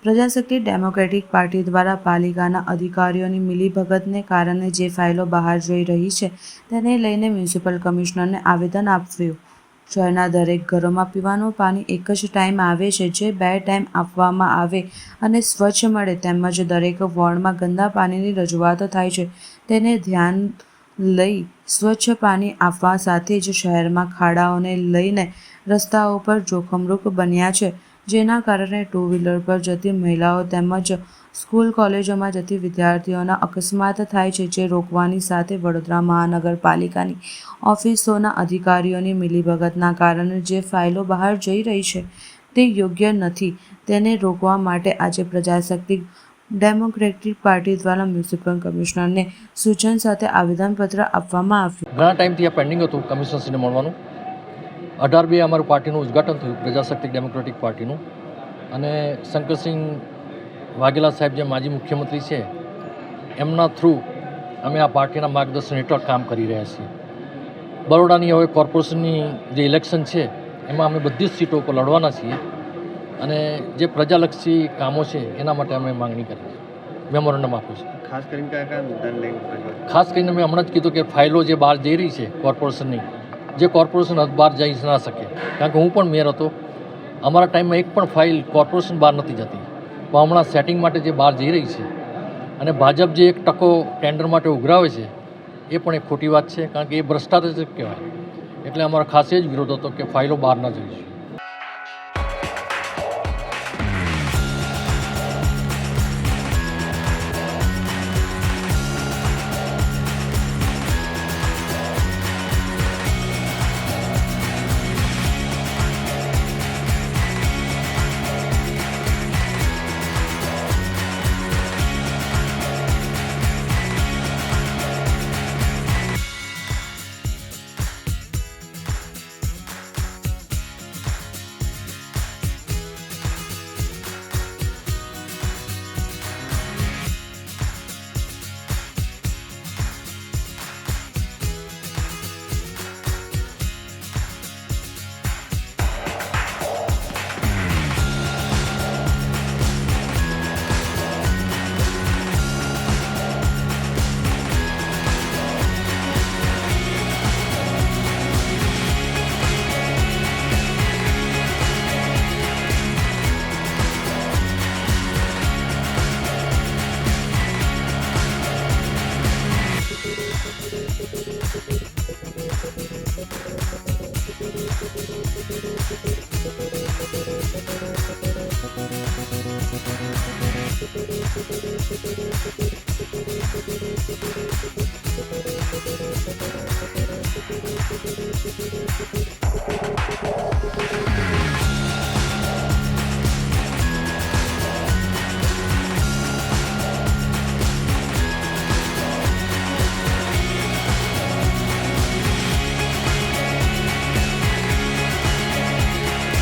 Prajashakti democratic party દ્વારા પાલિકાના અધિકારીઓની મિલીભગતને કારણે જે ફાઇલો બહાર જઈ રહી છે તેને લઈને મ્યુનિસિપલ કમિશનરને આવેદન આપ્યું. શહેરના દરેક ઘરોમાં પીવાનું પાણી એક જ ટાઈમ આવે છે, જે 2 ટાઈમ આપવામાં આવે અને સ્વચ્છ મળે, તેમજ દરેક વોર્ડમાં ગંદા પાણીની રજૂઆત થાય છે. તેને ધ્યાન લઈ સ્વચ્છ પાણી આપવા સાથે જ શહેરમાં ખાડાઓને લઈને રસ્તાઓ પર જોખમરૂપ બન્યા છે, જેના કારણે 2 વ્હીલર પર જતી મહિલાઓ તેમજ સ્કૂલ કોલેજોમાં જતી વિદ્યાર્થીઓના અકસ્માત થાય છે, જે રોકવાની સાથે વડોદરા મહાનગરપાલિકાની ઓફિસોના અધિકારીઓની મિલીભગતના કારણે જે ફાઇલો બહાર જઈ રહી છે તે યોગ્ય નથી. તેને રોકવા માટે આજે પ્રજાશક્તિ ડેમોક્રેટિક પાર્ટી દ્વારા મ્યુનિસિપલ કમિશનરને સૂચન સાથે આવેદનપત્ર આપવામાં આવ્યું. ઘણા ટાઈમથી આ પેન્ડિંગ હતું કમિશનરશ્રીને મળવાનું. 18/2 અમારું પાર્ટીનું ઉદ્ઘાટન થયું, પ્રજાશક્તિ ડેમોક્રેટિક પાર્ટીનું, અને શંકરસિંહ વાઘેલા સાહેબ જે માજી મુખ્યમંત્રી છે એમના થ્રુ અમે આ પાર્ટીના માર્ગદર્શન હેઠળ કામ કરી રહ્યા છીએ. બરોડાની હવે કોર્પોરેશનની જે ઇલેક્શન છે એમાં અમે બધી જ સીટો ઉપર લડવાના છીએ અને જે પ્રજાલક્ષી કામો છે એના માટે અમે માંગણી કરી છે, મેમોરેન્ડમ આપ્યું છે. ખાસ કરીને કયા મુદ્દાને લઈને? ખાસ કરીને મેં હમણાં જ કીધું કે ફાઇલો જે બહાર જઈ રહી છે કોર્પોરેશનની, જે કોર્પોરેશન બહાર જઈ ના શકે, કારણ કે હું પણ મેયર હતો, અમારા ટાઈમમાં એક પણ ફાઇલ કોર્પોરેશન બહાર નથી જતી, પણ હમણાં સેટિંગ માટે જે બહાર જઈ રહી છે અને ભાજપ જે 1% ટેન્ડર માટે ઉઘરાવે છે એ પણ એક ખોટી વાત છે, કારણ કે એ ભ્રષ્ટાચાર જ કહેવાય. એટલે અમારો ખાસ એ જ વિરોધ હતો કે ફાઇલો બહાર ના જવી જોઈએ.